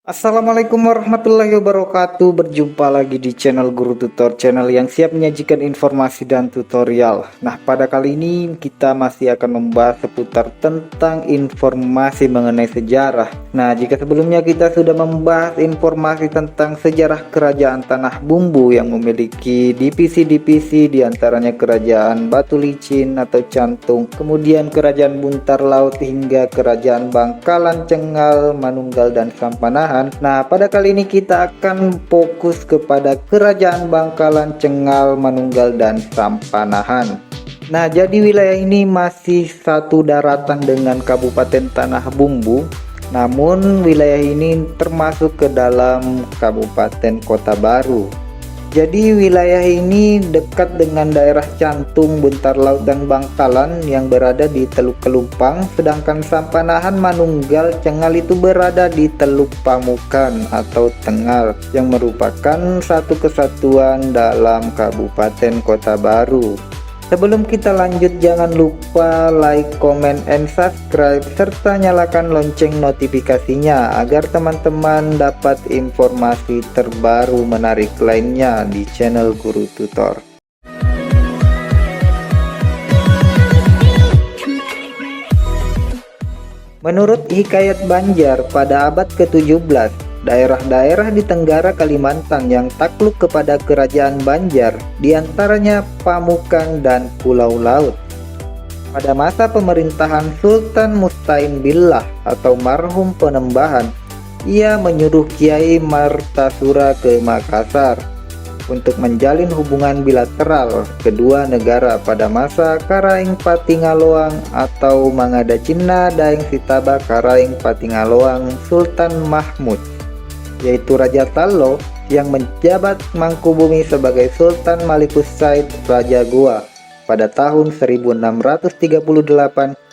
Assalamualaikum warahmatullahi wabarakatuh. Berjumpa lagi di channel Guru Tutor, channel yang siap menyajikan informasi dan tutorial. Nah, pada kali ini kita masih akan membahas seputar tentang informasi mengenai sejarah. Nah, jika sebelumnya kita sudah membahas informasi tentang sejarah kerajaan Tanah Bumbu yang memiliki divisi-divisi, diantaranya kerajaan Batu Licin atau Cantung, kemudian kerajaan Buntar Laut hingga kerajaan Bangkalan, Cengal, Manunggal, dan Sampanahan. Nah, pada kali ini kita akan fokus kepada kerajaan Bangkalan, Cengal, Manunggal, dan Sampanahan. Nah, jadi wilayah ini masih satu daratan dengan Kabupaten Tanah Bumbu, namun wilayah ini termasuk ke dalam Kabupaten Kota Baru. Jadi wilayah ini dekat dengan daerah Cantung, Buntar Laut, dan Bangkalan yang berada di Teluk Kelumpang, sedangkan Sampanahan, Manunggal, Cengal itu berada di Teluk Pamukan atau Tengal yang merupakan satu kesatuan dalam Kabupaten Kota Baru. Sebelum kita lanjut, jangan lupa like, comment, and subscribe serta nyalakan lonceng notifikasinya agar teman-teman dapat informasi terbaru menarik lainnya di channel Guru Tutor. Menurut Hikayat Banjar pada abad ke-17, daerah-daerah di Tenggara Kalimantan yang takluk kepada kerajaan Banjar, diantaranya Pamukan dan Pulau Laut. Pada masa pemerintahan Sultan Mustain Billah atau marhum Penembahan, ia menyuruh Kiai Martasura ke Makassar untuk menjalin hubungan bilateral kedua negara pada masa Karaing Patingaloang atau Mangada Cina Daeng Sitaba Karaing Patingaloang Sultan Mahmud, yaitu Raja Tallo yang menjabat Mangkubumi sebagai Sultan Malikus Said Raja Goa pada tahun 1638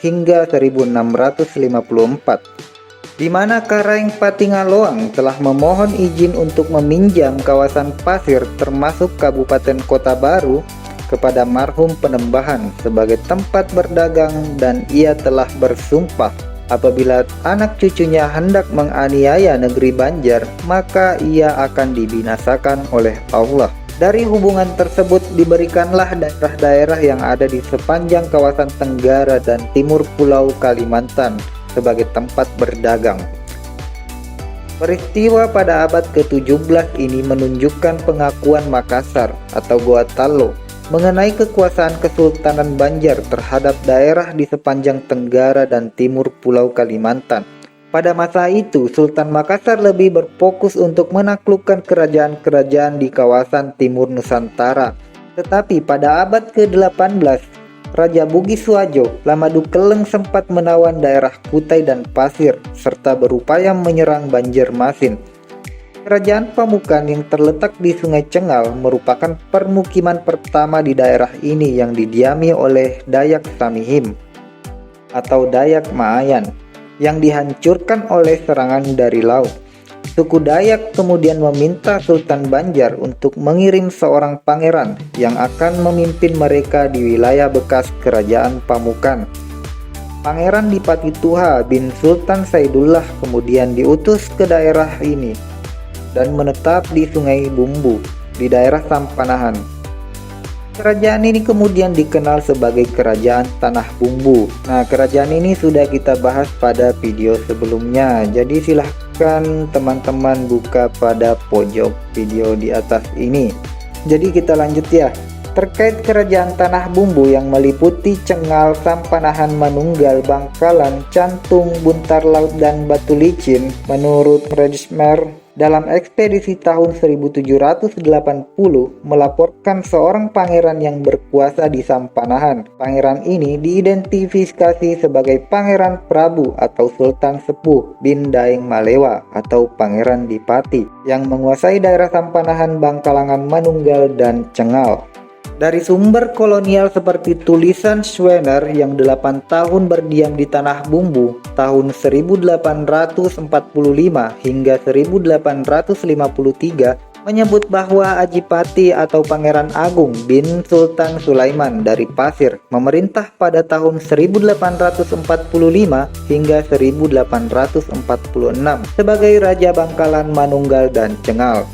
hingga 1654, di mana Karaing Patingaloang telah memohon izin untuk meminjam kawasan pasir termasuk Kabupaten Kota Baru kepada marhum Penembahan sebagai tempat berdagang, dan ia telah bersumpah apabila anak cucunya hendak menganiaya negeri Banjar, maka ia akan dibinasakan oleh Allah. Dari hubungan tersebut diberikanlah daerah-daerah yang ada di sepanjang kawasan Tenggara dan Timur Pulau Kalimantan sebagai tempat berdagang. Peristiwa pada abad ke-17 ini menunjukkan pengakuan Makassar atau Goa Tallo mengenai kekuasaan Kesultanan Banjar terhadap daerah di sepanjang Tenggara dan Timur Pulau Kalimantan. Pada masa itu, Sultan Makassar lebih berfokus untuk menaklukkan kerajaan-kerajaan di kawasan Timur Nusantara. Tetapi pada abad ke-18, Raja Bugis Wajo Lamadu Keleng sempat menawan daerah Kutai dan Pasir serta berupaya menyerang Banjarmasin. Kerajaan Pamukan yang terletak di Sungai Cengal merupakan permukiman pertama di daerah ini yang didiami oleh Dayak Samihim atau Dayak Maayan yang dihancurkan oleh serangan dari laut. Suku Dayak kemudian meminta Sultan Banjar untuk mengirim seorang pangeran yang akan memimpin mereka di wilayah bekas kerajaan Pamukan. Pangeran Dipati Tuha bin Sultan Saidullah kemudian diutus ke daerah ini dan menetap di Sungai Bumbu di daerah Sampanahan. Kerajaan ini kemudian dikenal sebagai Kerajaan Tanah Bumbu. Nah, kerajaan ini sudah kita bahas pada video sebelumnya, jadi silahkan teman-teman buka pada pojok video di atas ini. Jadi kita lanjut ya. Terkait Kerajaan Tanah Bumbu yang meliputi Cengal, Sampanahan, Manunggal, Bangkalan, Cantung, Buntar Laut, dan Batu Licin, menurut Redismer dalam ekspedisi tahun 1780 melaporkan seorang pangeran yang berkuasa di Sampanahan. Pangeran ini diidentifikasi sebagai Pangeran Prabu atau Sultan Sepuh bin Daeng Malewa atau Pangeran Dipati yang menguasai daerah Sampanahan, Bangkalangan, Manunggal, dan Cengal. Dari sumber kolonial seperti tulisan Schwener yang 8 tahun berdiam di Tanah Bumbu tahun 1845 hingga 1853 menyebut bahwa Adipati atau Pangeran Agung bin Sultan Sulaiman dari Pasir memerintah pada tahun 1845 hingga 1846 sebagai Raja Bangkalan, Manunggal, dan Cengal.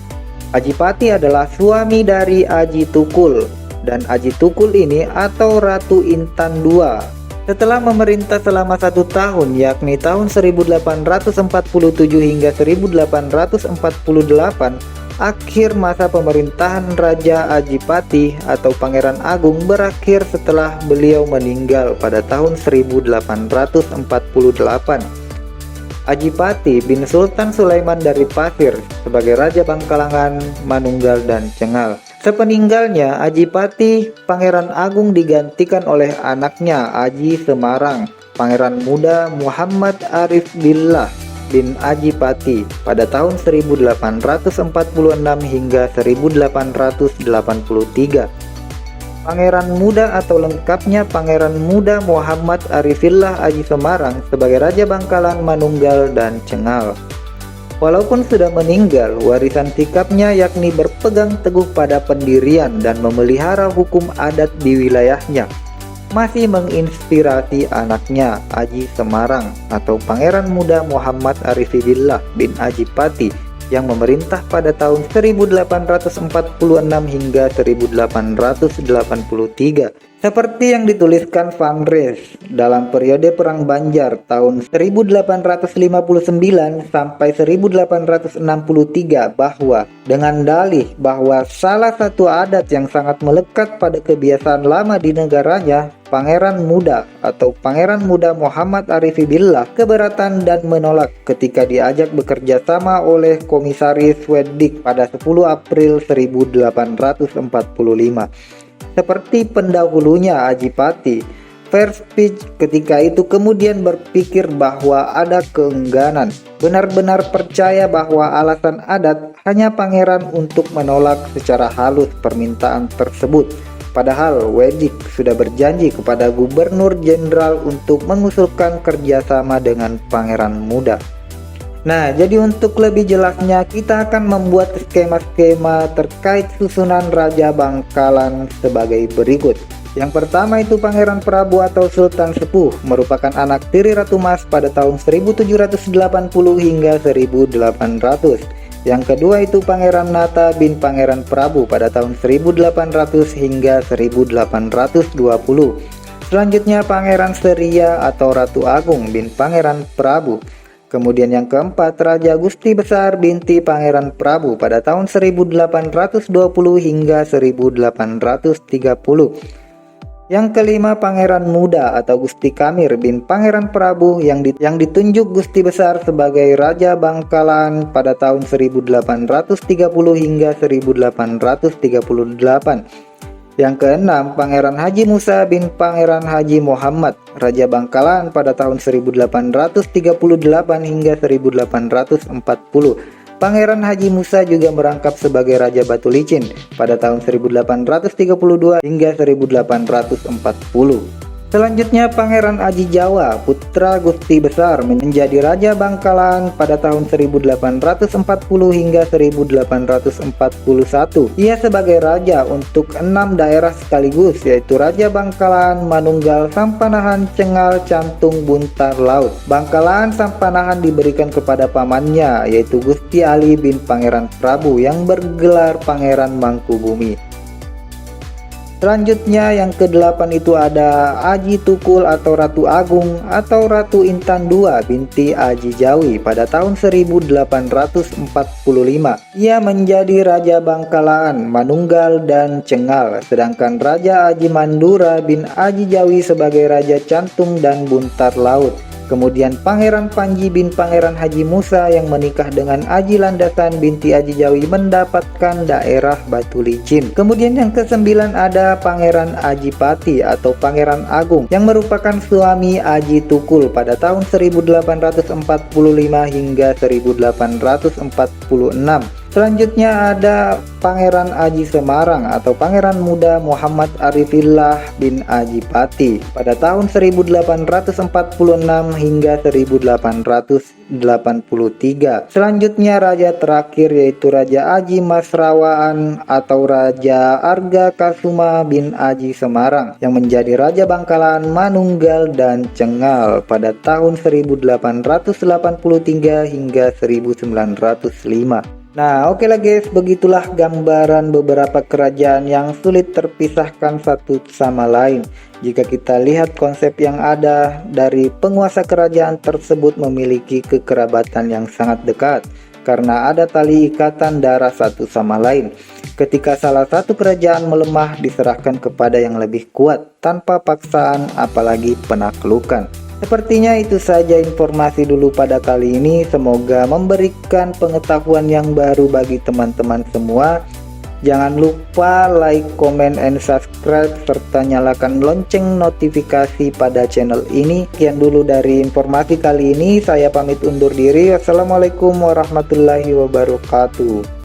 Adipati adalah suami dari Aji Tukul, dan Aji Tukul ini atau Ratu Intan II setelah memerintah selama 1 tahun, yakni tahun 1847 hingga 1848, akhir masa pemerintahan Raja Adipati atau Pangeran Agung berakhir setelah beliau meninggal pada tahun 1848. Adipati bin Sultan Sulaiman dari Pasir sebagai Raja Bangkalan, Manunggal, dan Cengal. Sepeninggalnya, Adipati Pangeran Agung digantikan oleh anaknya Aji Semarang, Pangeran Muda Muhammad Arif Billah bin Adipati pada tahun 1846 hingga 1883. Pangeran Muda atau lengkapnya Pangeran Muda Muhammad Arifillah Aji Semarang sebagai Raja Bangkalan, Manunggal, dan Cengal. Walaupun sudah meninggal, warisan sikapnya yakni berpegang teguh pada pendirian dan memelihara hukum adat di wilayahnya masih menginspirasi anaknya Aji Semarang atau Pangeran Muda Muhammad Arifillah bin Adipati yang memerintah pada tahun 1846 hingga 1883. Seperti yang dituliskan Van Rees dalam periode Perang Banjar tahun 1859 sampai 1863 bahwa dengan dalih bahwa salah satu adat yang sangat melekat pada kebiasaan lama di negaranya, Pangeran Muda atau Pangeran Muda Muhammad Arifillah keberatan dan menolak ketika diajak bekerja sama oleh Komisaris Weddick pada 10 April 1845. Seperti pendahulunya Adipati, Verspich ketika itu kemudian berpikir bahwa ada keengganan, benar-benar percaya bahwa alasan adat hanya pangeran untuk menolak secara halus permintaan tersebut. Padahal Weddick sudah berjanji kepada Gubernur Jenderal untuk mengusulkan kerjasama dengan Pangeran Muda. Nah, jadi untuk lebih jelasnya kita akan membuat skema-skema terkait susunan Raja Bangkalan sebagai berikut. Yang pertama itu Pangeran Prabu atau Sultan Sepuh merupakan anak tiri Ratu Mas pada tahun 1780 hingga 1800. Yang kedua itu Pangeran Nata bin Pangeran Prabu pada tahun 1800 hingga 1820. Selanjutnya Pangeran Seria atau Ratu Agung bin Pangeran Prabu. Kemudian yang keempat, Raja Gusti Besar binti Pangeran Prabu pada tahun 1820 hingga 1830. Yang kelima, Pangeran Muda atau Gusti Kamir bin Pangeran Prabu yang ditunjuk Gusti Besar sebagai Raja Bangkalan pada tahun 1830 hingga 1838. Yang keenam, Pangeran Haji Musa bin Pangeran Haji Muhammad, Raja Bangkalan pada tahun 1838 hingga 1840. Pangeran Haji Musa juga merangkap sebagai Raja Batu Licin pada tahun 1832 hingga 1840. Selanjutnya Pangeran Aji Jawa, putra Gusti Besar menjadi Raja Bangkalan pada tahun 1840 hingga 1841. Ia sebagai raja untuk 6 daerah sekaligus, yaitu Raja Bangkalan, Manunggal, Sampanahan, Cengal, Cantung, Buntar, Laut. Bangkalan Sampanahan diberikan kepada pamannya, yaitu Gusti Ali bin Pangeran Prabu yang bergelar Pangeran Mangkubumi. Selanjutnya yang ke-8 itu ada Aji Tukul atau Ratu Agung atau Ratu Intan II binti Aji Jawi pada tahun 1845. Ia menjadi Raja Bangkalan, Manunggal, dan Cengal, sedangkan Raja Aji Mandura bin Aji Jawi sebagai Raja Cantung dan Buntar Laut. Kemudian Pangeran Panji bin Pangeran Haji Musa yang menikah dengan Aji Landasan binti Aji Jawi mendapatkan daerah Batu Licin. Kemudian yang ke-9 ada Pangeran Adipati atau Pangeran Agung yang merupakan suami Aji Tukul pada tahun 1845 hingga 1846. Selanjutnya ada Pangeran Aji Semarang atau Pangeran Muda Muhammad Arifillah bin Aji Pati pada tahun 1846 hingga 1883. Selanjutnya raja terakhir yaitu Raja Aji Masrawaan atau Raja Arga Kasuma bin Aji Semarang yang menjadi Raja Bangkalan, Manunggal, dan Cengal pada tahun 1883 hingga 1905. Nah, oke lah guys, begitulah gambaran beberapa kerajaan yang sulit terpisahkan satu sama lain. Jika kita lihat konsep yang ada dari penguasa kerajaan tersebut memiliki kekerabatan yang sangat dekat karena ada tali ikatan darah satu sama lain. Ketika salah satu kerajaan melemah, diserahkan kepada yang lebih kuat tanpa paksaan apalagi penaklukan. Sepertinya itu saja informasi dulu pada kali ini. Semoga memberikan pengetahuan yang baru bagi teman-teman semua. Jangan lupa like, comment, and subscribe serta nyalakan lonceng notifikasi pada channel ini. Sekian dulu dari informasi kali ini. Saya pamit undur diri. Wassalamualaikum warahmatullahi wabarakatuh.